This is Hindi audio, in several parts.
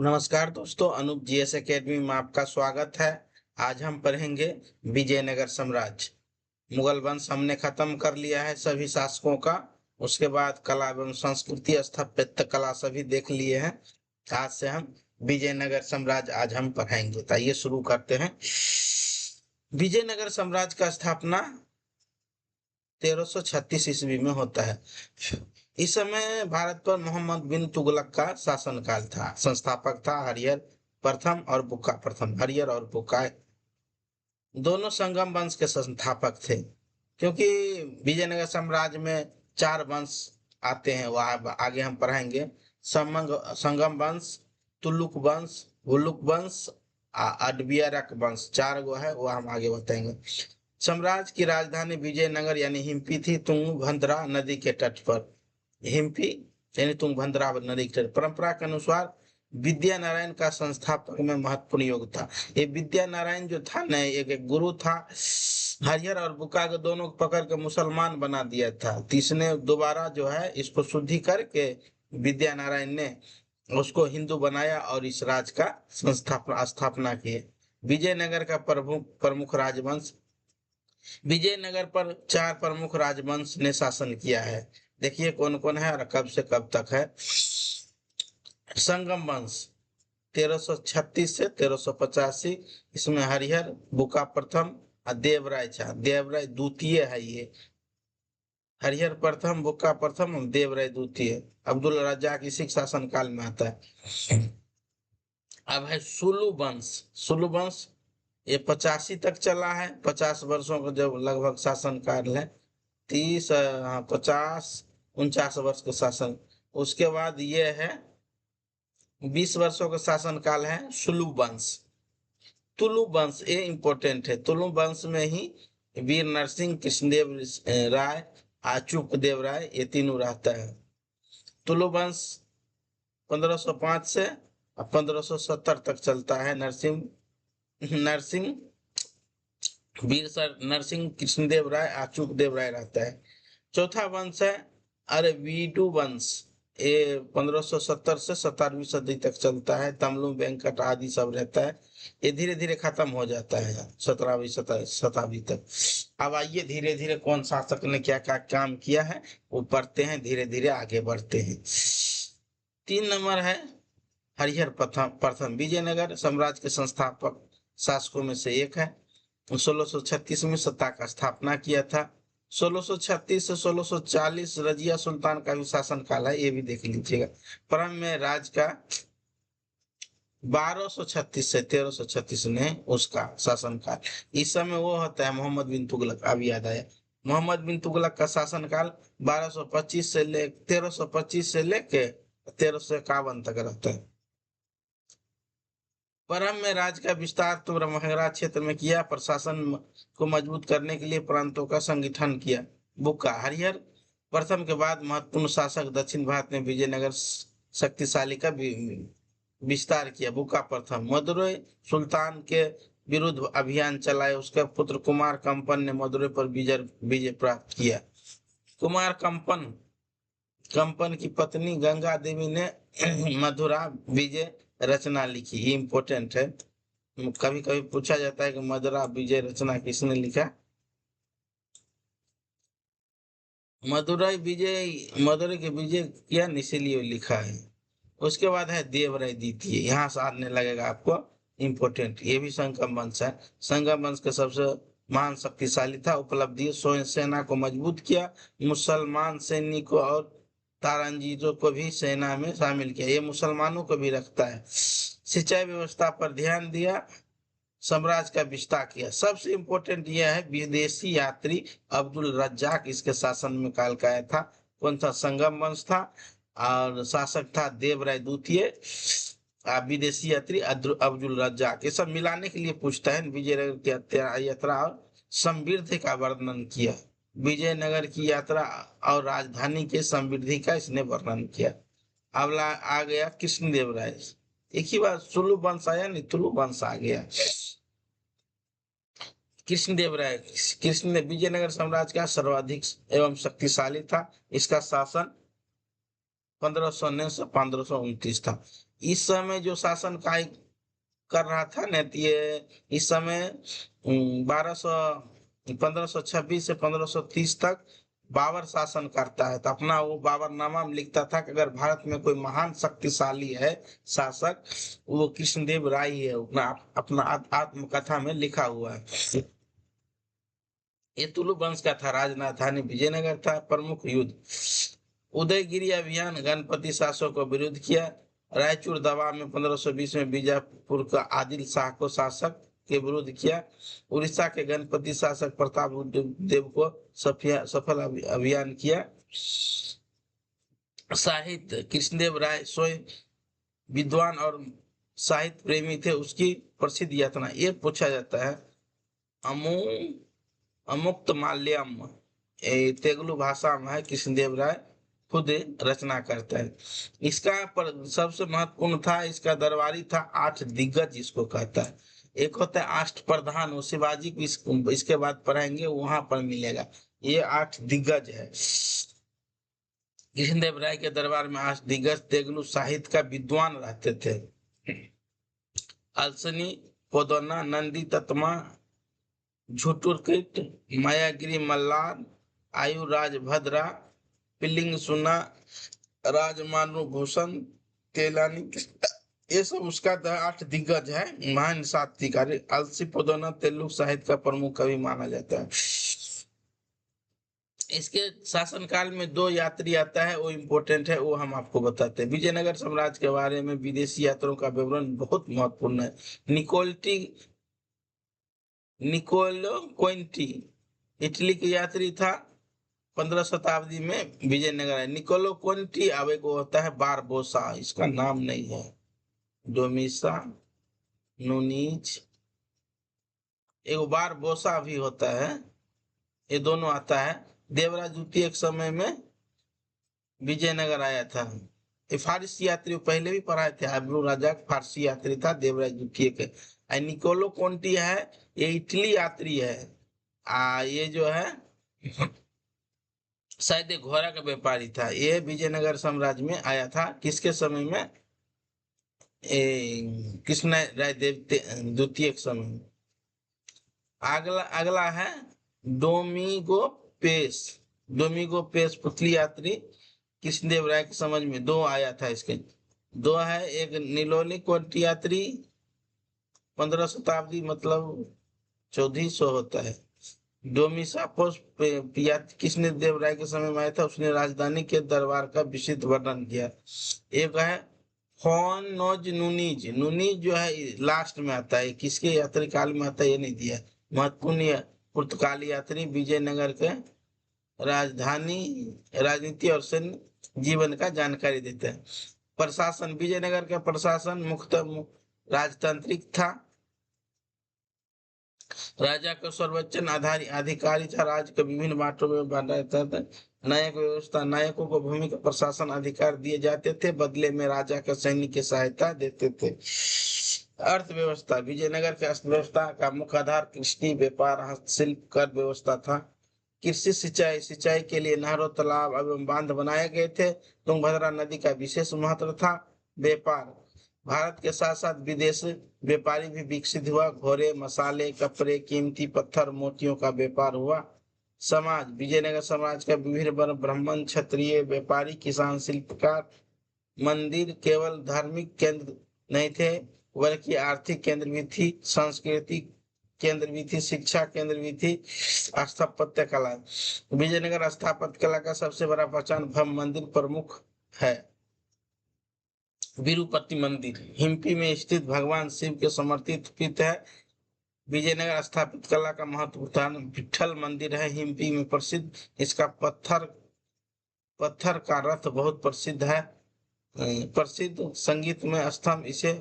नमस्कार दोस्तों, अनूप जीएस एकेडमी में आपका स्वागत है। आज हम पढ़ेंगे विजयनगर साम्राज्य। मुगल वंश हमने खत्म कर लिया है सभी शासकों का। उसके बाद कला एवं संस्कृति, स्थापत्य कला सभी देख लिए हैं। आज से हम विजयनगर साम्राज्य आज हम पढ़ेंगे। तो आइए शुरू करते हैं। विजयनगर साम्राज्य का स्थापना 1336 ईस्वी में होता है। इस समय भारत पर मोहम्मद बिन तुगलक का शासनकाल था। संस्थापक था हरिहर प्रथम और बुक्का प्रथम। हरिहर और बुक्का दोनों संगम वंश के संस्थापक थे, क्योंकि विजयनगर साम्राज्य में 4 वंश आते हैं। वह आगे हम पढ़ाएंगे। संगम वंश, तुलुक वंश, हुलुक वंश, अडबियारक वंश, 4 गो है, वह हम आगे बताएंगे। साम्राज्य की राजधानी विजयनगर यानी हिम्पी थी, तुंगभद्रा नदी के तट पर। हिम्पी यानी तुंगभद्रा नदी के तट। परंपरा के अनुसार विद्या नारायण का संस्थापक में महत्वपूर्ण योग था। ये विद्या नारायण जो था न, एक गुरु था। हरिहर और बुक्का को दोनों को पकड़ के मुसलमान बना दिया था। तीसरे दोबारा जो है इसको शुद्धि करके विद्या नारायण ने उसको हिंदू बनाया और इस राज का स्थापना की। विजयनगर का प्रमुख राजवंश। विजयनगर पर 4 प्रमुख राजवंश ने शासन किया है। देखिए कौन कौन है और कब से कब तक है। संगम वंश 1336 से 1385। इसमें हरिहर, बुक्का प्रथम और देवराय था। देवराय द्वितीय है ये। हरिहर प्रथम, बुक्का प्रथम और देवराय द्वितीय। अब्दुल रज्जाक इसी शासन काल में आता है। अब है सुलु वंश। सुलु वंश ये 85 तक चला है। 50 वर्षों का जब लगभग शासन काल है। 50-49 वर्ष का शासन। उसके बाद ये है 20 वर्षों का शासन काल है सुलु वंश। तुलु वंश ये इंपोर्टेंट है। तुलु वंश में ही वीर नरसिंह, कृष्णदेव राय, अचूक देव राय, ये तीनों रहता है। तुलु वंश 1505 से 1570 तक चलता है। नरसिंह वीर सर नरसिंह, कृष्णदेव राय, अचूक देव राय रहता है। चौथा वंश है अरवीडु वंश। ये 1570 से 17वीं सदी तक चलता है। तमलु, वेंकट आदि सब रहता है। ये धीरे धीरे खत्म हो जाता है 17वीं शताब्दी तक। अब आइए धीरे धीरे कौन शासक ने क्या क्या काम किया है वो पढ़ते हैं, धीरे धीरे आगे बढ़ते हैं। 3 नंबर है हरिहर प्रथम। विजयनगर साम्राज्य के संस्थापक शासकों में से एक है। 1636 में सत्ता का स्थापना किया था। 1636 से 1640 रजिया सुल्तान का भी शासन काल है, ये भी देख लीजिएगा। परम में राज का 1236 से 1336 में उसका शासन काल। इस समय वो होता है मोहम्मद बिन तुगलक। अब याद आया, मोहम्मद बिन तुगलक का शासन काल 1325 से लेके 1351 तक रहता है। परम में राज का विस्तार तो ब्रह्मगरा क्षेत्र में किया। प्रशासन को मजबूत करने के लिए प्रांतों का संगठन किया। बुक्का हरिहर प्रथम के बाद महत्वपूर्ण शासक। दक्षिण भारत में विजयनगर शक्तिशाली का विस्तार किया। बुक्का प्रथम मदुरै सुल्तान के विरुद्ध अभियान चलाए। उसके पुत्र कुमार कंपन ने मदुरै पर विजय प्राप्त किया। कुमार कंपन की पत्नी गंगा देवी ने मधुरा विजय रचना लिखी। ये इंपॉर्टेंट है। कभी कभी पूछा जाता है कि मधुरा विजय रचना किसने लिखा। मदुरै के विजय किया, इसीलिए लिखा है। उसके बाद है देवराय द्वितीय। यहाँ से आने लगेगा आपको इंपोर्टेंट। ये भी संगम वंश है। संगम वंश का सबसे महान शक्तिशाली था। उपलब्धि सेना को मजबूत किया। मुसलमान सैनिकों और तारंजीजों को भी सेना में शामिल किया। ये मुसलमानों को भी रखता है। सिंचाई व्यवस्था पर ध्यान दिया। साम्राज्य का विस्तार किया। सबसे इंपोर्टेंट यह है विदेशी यात्री अब्दुल रज्जाक इसके शासन में काल का आया था। कौन था? संगम वंश था और शासक था देवराय द्वितीय। विदेशी यात्री अब्दुल रज्जाक। ये सब मिलाने के लिए पूछता है। विजयनगर की यात्रा और समृद्धि का वर्णन किया। विजयनगर की यात्रा और राजधानी के समृद्धि का इसने वर्णन किया। अब आ गया कृष्णदेव राय। एक ही बार सुलु वंश आया, नहीं तुलु वंश आ गया। कृष्णदेव राय विजयनगर साम्राज्य का सर्वाधिक एवं शक्तिशाली था। इसका शासन 1509 से 1529 था। इस समय जो शासन कार्य कर रहा था न, ये इस समय 1526 से 1530 तक बाबर शासन करता है। तो अपना वो बाबरनामा में लिखता था कि अगर भारत में कोई महान शक्तिशाली है शासक, वो कृष्णदेव राय ही है। अपना अपना आत्मकथा में लिखा हुआ है। ये तुलु वंश का था, राजधानी विजयनगर था। प्रमुख युद्ध: उदयगिरी अभियान, गणपति शासकों को विरोध किया। रायचूर दबाव में 1520 में बीजापुर का आदिल शाह को शासक के विरोध किया। उड़ीसा के गणपति शासक प्रताप देव को सफल अभियान किया। साहित्य: कृष्णदेव राय स्वयं विद्वान और साहित्य प्रेमी थे। उसकी प्रसिद्ध यातना, ये पूछा जाता है, अमु अमुक्त माल्यम तेलुगु भाषा में है। कृष्णदेव राय खुद रचना करता है। इसका पर सबसे महत्वपूर्ण था, इसका दरबारी था 8 दिग्गज इसको कहता है। एक होता है अष्टप्रधान, वो शिवाजी को इसके बाद पढ़ाएंगे, वहां पर मिलेगा। ये 8 दिग्गज है। कृष्णदेव राय के दरबार में 8 दिग्गज तेलुगु साहित्य का विद्वान रहते थे। अलसनी पोदना, नंदी तत्मा, झुटुरकिट, मायागिरी मल्लार, आयुराज भद्रा, पिलिंग सुना, राजमानु भूषण, तेलानी, ये सब उसका 8 दिग्गज है। महान साहित्यकार अलसी पोदना तेलुगु साहित्य का प्रमुख कवि माना जाता है। इसके शासनकाल में 2 यात्री आता है, वो इम्पोर्टेंट है, वो हम आपको बताते हैं। विजयनगर साम्राज्य के बारे में विदेशी यात्रियों का विवरण बहुत महत्वपूर्ण है। निकोलो क्विंटी इटली के यात्री था, 15 शताब्दी में विजयनगर है। Niccolo Quinti. अब एक होता है बारबोसा, इसका नाम नहीं है, डोमिसा नूनीज, एक बारबोसा भी होता है, ये दोनों आता है। देवराज द्वितीय एक समय में विजयनगर आया था। ये फारसी यात्री पहले भी पढ़ाए थे, अबरू राजा फारसी यात्री था देवराज द्वितीय के। निकोलो कोंटी है, ये इटली यात्री है। ये जो है शायद एक घोड़ा का व्यापारी था। ये विजयनगर साम्राज्य में आया था, किसके समय में? कृष्ण राय द्वितीय के समय में। अगला है डोमिगो पेस। डोमिगो पेस पुतली यात्री, कृष्णदेव राय के समझ में 2 आया था। इसके 2 है। एक निलोली कोंटी यात्री, 15 शताब्दी मतलब 1400 होता है। डोमिसापोस कृष्णदेव राय के समय में आया था, उसने राजधानी के दरबार का विस्तृत वर्णन किया। एक है फॉन नोज नूनीज। नूनीज जो है लास्ट में आता है, किसके यात्री काल में आता है ये नहीं दिया। महत्वपूर्ण पुर्तगाली यात्री, विजयनगर के राजधानी, राजनीति और सैन्य जीवन का जानकारी देते हैं। प्रशासन: विजयनगर का प्रशासन मुख्यतः राजतांत्रिक था। राजा का सर्वोच्च अधिकारी था। राज्य के विभिन्न बांटों में बांटा जाता था। नायक व्यवस्था: नायकों को भूमि का प्रशासन अधिकार दिए जाते थे, बदले में राजा का सैनिक की सहायता देते थे। अर्थव्यवस्था: विजयनगर की अर्थव्यवस्था का मुख्य आधार कृषि, व्यापार, हस्तशिल्प, कर व्यवस्था था। कृषि सिंचाई: सिंचाई के लिए नहरों, तालाब एवं बांध बनाए गए थे। तुंगभद्रा नदी का विशेष महत्व था। व्यापार: भारत के साथ साथ विदेश व्यापारी भी विकसित हुआ। घोड़े, मसाले, कपड़े, कीमती पत्थर, मोतियों का व्यापार हुआ। समाज: विजयनगर समाज का विभिन्न वर्ण, ब्राह्मण, क्षत्रिय, व्यापारी, किसान, शिल्पकार। मंदिर केवल धार्मिक केंद्र नहीं थे, बल्कि आर्थिक केंद्र भी थी, सांस्कृतिक केंद्र भी थी, शिक्षा केंद्र भी थी। स्थापत्य कला: विजयनगर स्थापत्य कला का सबसे बड़ा पहचान भव्य मंदिर प्रमुख है। विरूपति मंदिर हिम्पी में स्थित भगवान शिव के समर्पित है। विजयनगर स्थापित कला का महत्वपूर्ण विठल मंदिर है, हिम्पी में प्रसिद्ध। इसका पत्थर का रथ बहुत प्रसिद्ध है। प्रसिद्ध संगीत में स्तंभ इसे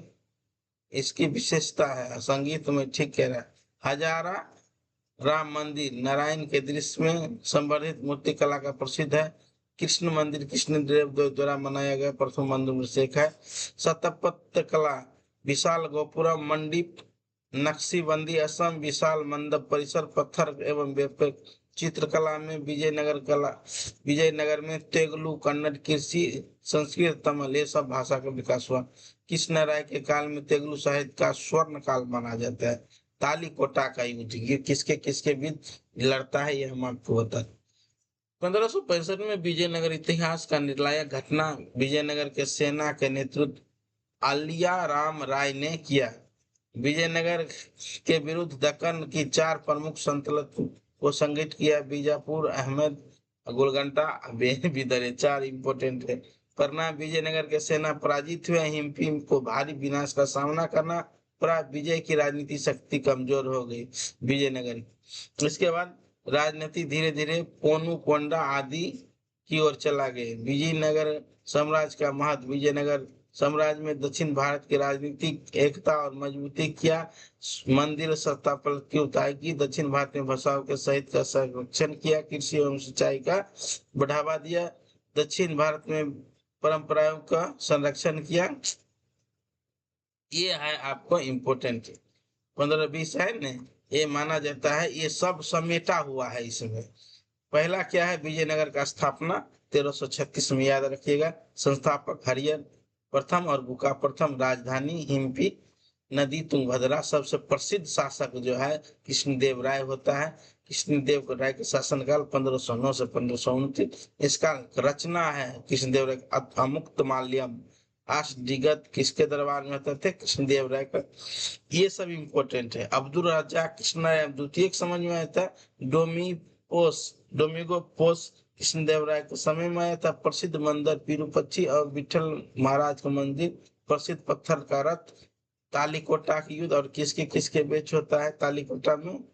इसकी विशेषता है। संगीत में ठीक कह रहा है। हजारा राम मंदिर नारायण के दृश्य में संवर्धित मूर्ति कला का प्रसिद्ध है। कृष्ण मंदिर कृष्णदेव द्वारा बनाया गया प्रथम मंदिर से एक है। स्थापत्य कला: विशाल गोपुरम, मंडप, नक्शेबंदी, असम, विशाल मंडप परिसर, पत्थर एवं चित्रकला में विजयनगर में तेलुगु, कन्नड़, कृषि, संस्कृत, तमिल ये सब भाषा का विकास हुआ। कृष्णराय के काल में तेलुगु साहित्य का स्वर्ण काल माना जाता है। तालीकोटा का युद्ध, ये किसके किसके बीच लड़ता है, ये हम आपको बता। 1565 में विजयनगर इतिहास का निर्णायक घटना विजयनगर के सेना के नेतृत्व आलिया राम राय ने किया। विजयनगर के विरुद्ध दक्कन की 4 प्रमुख सल्तनतों को संगठित किया। बीजापुर, अहमद, गोलगंडा, बिदर, ये 4 इंपोर्टेंट है। परिणाम विजयनगर के सेना पराजित हुए। हिम्पी को भारी विनाश का सामना करना पड़ा। विजय की राजनीति शक्ति कमजोर हो गई विजयनगर। इसके बाद राजनीति धीरे धीरे पोनुकोंडा आदि की ओर चला गया। विजयनगर साम्राज्य का महत्व, विजयनगर साम्राज्य में दक्षिण भारत की राजनीतिक एकता और मजबूती किया। मंदिर स्थापना की उताई की। दक्षिण भारत में भाषाओं के साहित्य का संरक्षण किया। कृषि एवं सिंचाई का बढ़ावा दिया। दक्षिण भारत में परंपराओं का संरक्षण किया। ये है आपको इम्पोर्टेंट 15-20 है न, ये माना जाता है, ये सब समेटा हुआ है इसमें। पहला क्या है, विजयनगर का स्थापना 1336 में, याद रखिएगा। संस्थापक हरियर प्रथम और बुका प्रथम। राजधानी हिम्पी। नदी तुंगभद्रा। सबसे प्रसिद्ध शासक जो है कृष्णदेव राय होता है। कृष्णदेव राय के शासनकाल 1509 से 1529। इसका रचना है कृष्णदेव राय अमुक्तमाल्यम। अष्टदिग्गज किसके दरबार में होते थे, कृष्णदेव राय का। ये सब इम्पोर्टेंट है। अब्दुल राजा कृष्णराय द्वितीय समझ में आया था। डोमिगो पोस कृष्णदेव राय के समय में आया था। प्रसिद्ध मंदिर पीरूपक्षी और विठल महाराज का मंदिर। प्रसिद्ध पत्थर का रथ। तालीकोटा की युद्ध और किसके किसके बीच होता है तालीकोटा में,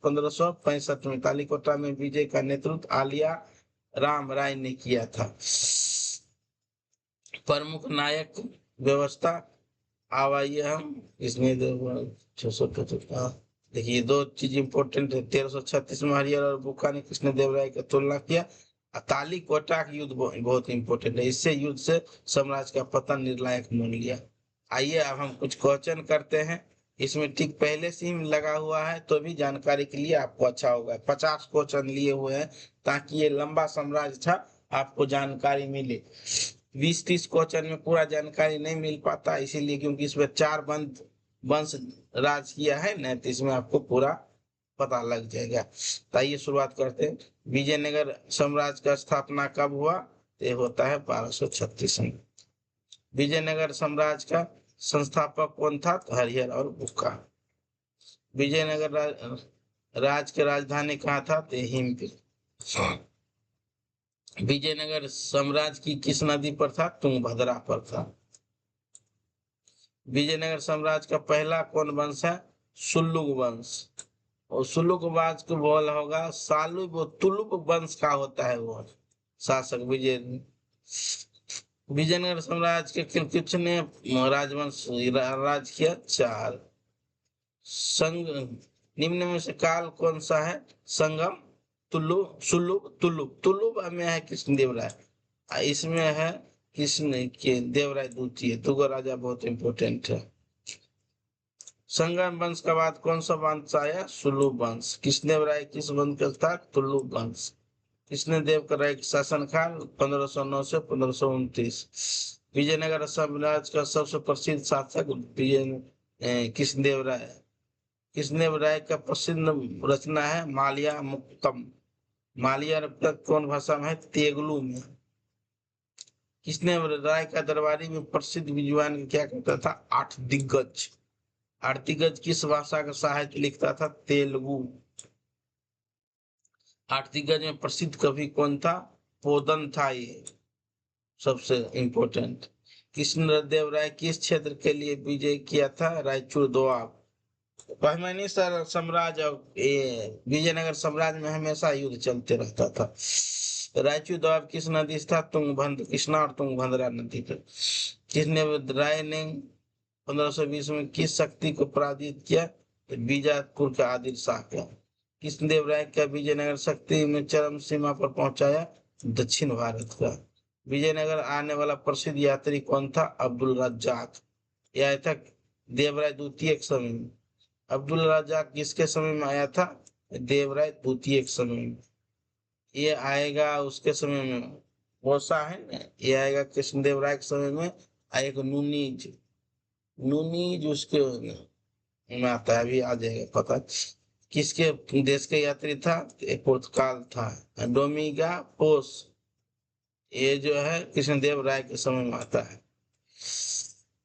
1565 में। तालीकोटा में विजय का नेतृत्व आलिया राम राय ने किया था। प्रमुख नायक व्यवस्था आवाइए हम इसमें देखिए 2 चीज इंपोर्टेंट है। 1336 में हरियर और बुका ने कृष्णदेव राय की तुलना किया। तालीकोटा की युद्ध बहुत इंपोर्टेंट है। इससे युद्ध से साम्राज्य का पतन निर्णायक मान लिया। आइए अब हम कुछ क्वेश्चन करते हैं। इसमें ठीक पहले से ही लगा हुआ है तो भी जानकारी के लिए आपको अच्छा होगा। 50 क्वेश्चन लिए हुए हैं ताकि ये लंबा साम्राज्य था, आपको जानकारी मिले। 20-30 क्वेश्चन में पूरा जानकारी नहीं मिल पाता, इसीलिए क्योंकि इसमें 4 वंश राज किया है ना, तो इसमें आपको पूरा पता लग जाएगा। तो आइए शुरुआत करते हैं। विजयनगर साम्राज्य का स्थापना कब हुआ, तो ये होता है 1236 में। विजयनगर साम्राज्य का संस्थापक कौन था, तो हरिहर और बुक्का। विजयनगर राज की राजधानी कहाँ था, तो हिम्पी। विजयनगर साम्राज्य की किस नदी पर था, तुंगभद्रा पर था। विजयनगर साम्राज्य का पहला कौन वंश है, सुल्लुक वंश। और सुल्लुक वंश को बोला होगा तुलुक वंश का होता है वो शासक विजयनगर साम्राज्य के कितने राजवंश राज किया, 4। संग निम्न में से काल कौन सा है, संगम, तुलुक में है कृष्णदेव राय। इसमें है कृष्ण के देवराय द्वितीय। तुगो राजा बहुत इंपोर्टेंट है। संगम वंश के बाद कौन सा वंश आया, सुल्लु वंश। कृष्णदेव राय किस वंश का था, तुलु वंश। कृष्णदेव राय शासनकाल 1509 से 1529। विजयनगर साम्राज्य का सबसे प्रसिद्ध शासक कृष्णदेव राय। कृष्णदेव राय का प्रसिद्ध रचना है माल्या मुक्तम। माल्या मुक्तम कौन भाषा में है, तेलुगु में। कृष्णदेव राय का दरबारी में प्रसिद्ध विद्वान क्या कहता था, 8 दिग्गज। 8 दिग्गज किस भाषा का साहित्य लिखता था, तेलुगु। 8 दिग्गज में प्रसिद्ध कवि कौन था, पोदन था ये सबसे इंपोर्टेंट। कृष्णदेव राय किस क्षेत्र के लिए विजय किया था, रायचूर दोआब। बहमनी साम्राज्य और विजयनगर साम्राज्य में हमेशा युद्ध चलते रहता था। रायचूर दोआब किस नदी से था, तुंगभद्रा, कृष्णा और तुंगभद्रा नदी पर। कृष्णदेव राय ने 1520 में किस शक्ति को पराजित किया, बीजापुर का आदिल शाह का। कृष्णदेव राय का विजयनगर शक्ति में चरम सीमा पर पहुंचाया, दक्षिण भारत का। विजयनगर आने वाला प्रसिद्ध यात्री कौन था, अब्दुल रज्जाक। यह आया था देवराय द्वितीय के समय में। अब्दुल रज्जाक किसके समय में आया था, देवराय द्वितीय के समय में। ये आएगा उसके समय में, वैसा है ना, ये आएगा कृष्णदेवराय के समय में। आएगा नूनीज, नूनीज उसके में आता है, अभी आ जाएगा पता। किसके देश के यात्री था? ये पुर्तगाल था। डोमिगा पोस, ये जो है कृष्णदेव राय के समय में आता है।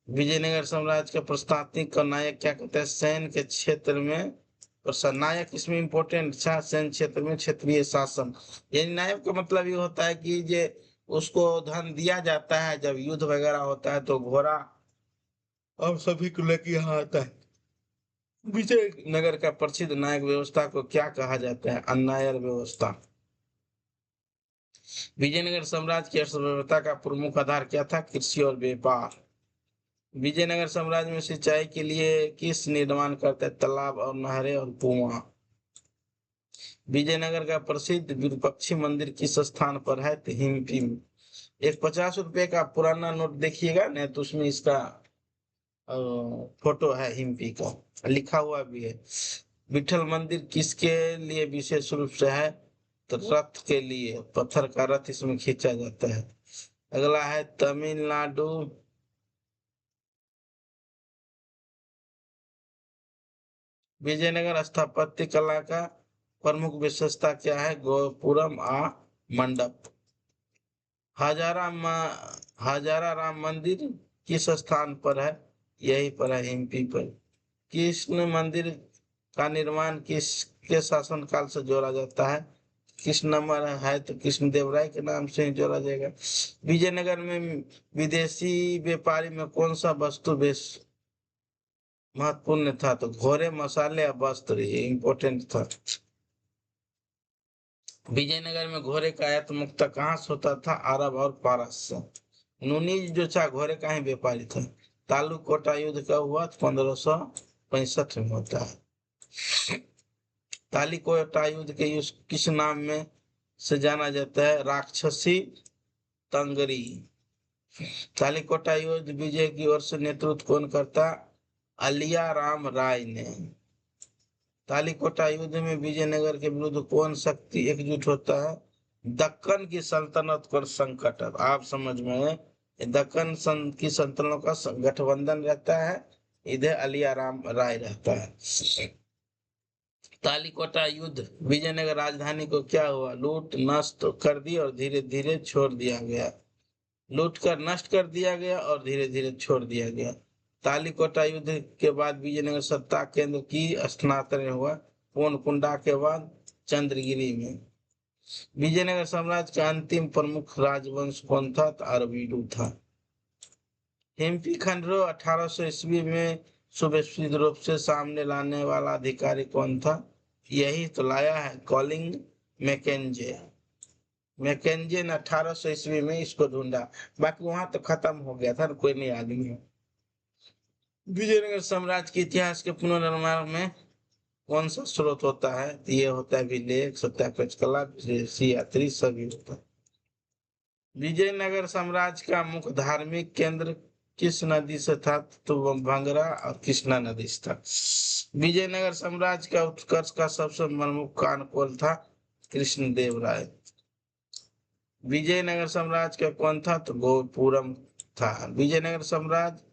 विजयनगर साम्राज्य का प्रशासनिक का नायक क्या कहते हैं? सैन्य के क्षेत्र में, और नायक इसमें इंपॉर्टेंट था, सैन्य क्षेत्र में क्षेत्रीय शासन। यानी नायक का मतलब ये होता है कि जे उसको धन दिया जाता है, जब युद्ध वगैरह होता है तो घोड़ा और सभी को लेके यहाँ आता है। विजयनगर का प्रसिद्ध नायक व्यवस्था को क्या कहा जाता है? अन्नायर व्यवस्था। विजयनगर साम्राज्य की अर्थव्यवस्था का प्रमुख आधार क्या था? कृषि और व्यापार। विजयनगर साम्राज्य में सिंचाई के लिए किस निर्माण करते हैं? तालाब और नहरें और कुआं। विजयनगर का प्रसिद्ध विरूपाक्ष मंदिर किस स्थान पर है? तो हिम्पी में। एक 50 रुपए का पुराना नोट देखिएगा ना, तो उसमें इसका फोटो है, हिम्पी का लिखा हुआ भी है। विठल मंदिर किसके लिए विशेष रूप से है? तो रथ के लिए, पत्थर का रथ इसमें खींचा जाता है। अगला है तमिलनाडु। विजयनगर स्थापत्य कला का प्रमुख विशेषता क्या है? गोपुरम आ मंडप। हजारा राम मंदिर किस स्थान पर है? यही पर है, हिम्पी पर। कृष्ण मंदिर का निर्माण किसके शासनकाल से जोड़ा जाता है? कृष्ण नंबर है तो कृष्ण देव राय के नाम से ही जोड़ा जाएगा। विजयनगर में विदेशी व्यापारी में कौन सा वस्तु बेस महत्वपूर्ण था? तो घोड़े, मसाले या वस्त्र, ये इंपॉर्टेंट था। विजयनगर में घोड़े का आयात मुक्त कहाँ से होता था? अरब और पारस से। नूनीज जो था घोड़े का ही व्यापारी था। तालुकोटा युद्ध का हुआ? 1565 में होता है। तालिकोटा युद्ध के किस नाम में से जाना जाता है? राक्षसी तंगरी। तालिकोटा युद्ध विजय की ओर से नेतृत्व कौन करता? अलिया राम राय ने। तालिकोटा युद्ध में विजयनगर के विरुद्ध कौन शक्ति एकजुट होता है? दक्कन की सल्तनत पर संकट। अब आप समझ में आए, दक्कन की सल्तनतों का गठबंधन रहता है, इधर अलिया राम राय रहता है। तालिकोटा युद्ध विजयनगर राजधानी को क्या हुआ? लूट नष्ट कर दी और धीरे धीरे छोड़ दिया गया। लूट कर नष्ट कर दिया गया और धीरे धीरे छोड़ दिया गया। तालिकोटा युद्ध के बाद विजयनगर सत्ता केंद्र की स्थानांतरण हुआ? पोनकुंडा के बाद चंद्रगिरी में। विजयनगर साम्राज्य का अंतिम प्रमुख राजवंश कौन था? तो अरविडू था। हेम्पी खंडरों 1800 ईस्वी में सुव्यवस्थित रूप से सामने लाने वाला अधिकारी कौन था? यही तो लाया है, कॉलिंग मैकेंजे। मैकेंजे ने 1800 ईस्वी में इसको ढूंढा, बाकी वहां तो खत्म हो गया था, कोई नहीं आदमी है। विजयनगर साम्राज्य के इतिहास के पुनर्निर्माण में कौन सा स्रोत होता है? तो ये होता है अभिलेख, सत्याग्रह कला, विदेशी यात्री, सभी होता है। विजयनगर साम्राज्य का मुख्य धार्मिक केंद्र किस नदी से था? तो भंगरा और कृष्णा नदी से था। विजयनगर साम्राज्य का उत्कर्ष का सबसे प्रमुख कारण कौन था? कृष्णदेव राय। विजयनगर साम्राज्य का कौन था? तो गोपुरम था। विजयनगर साम्राज्य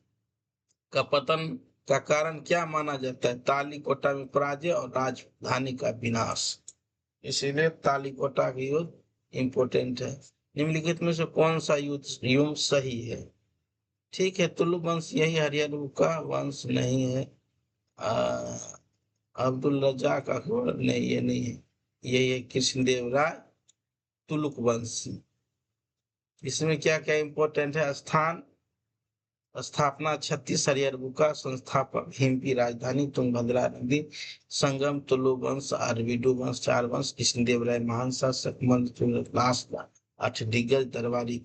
का पतन का कारण क्या माना जाता है? तालिकोटा में पराजय और राजधानी का विनाश। इसीलिए तालिकोटा की युद्ध इंपोर्टेंट है। निम्नलिखित में से कौन सा युद्ध सही है? ठीक है, तुलुक वंश यही हरियर का वंश नहीं है। अब्दुल रजाक अकबर नहीं, ये नहीं है, यही है कृष्णदेव राय तुलुक वंश। इसमें क्या क्या इंपॉर्टेंट है? स्थान, स्थापना 36 हरियर का, संस्थापक हिम्पी, राजधानी तुंगभद्रा नदी, संगम तुलु वंश, अरविडू वंश, 4 वंश, कृष्णदेव राय महान शासक, लास्ट 8 दिग्गज दरबारी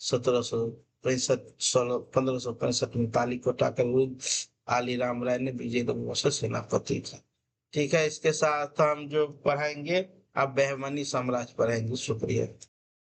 1765 1565 में तालिकोटा का विरुद्ध आली राम राय ने विजय सेनापति था। ठीक है, इसके साथ हम जो पढ़ाएंगे अब बहमनी साम्राज्य पढ़ेंगे। शुक्रिया।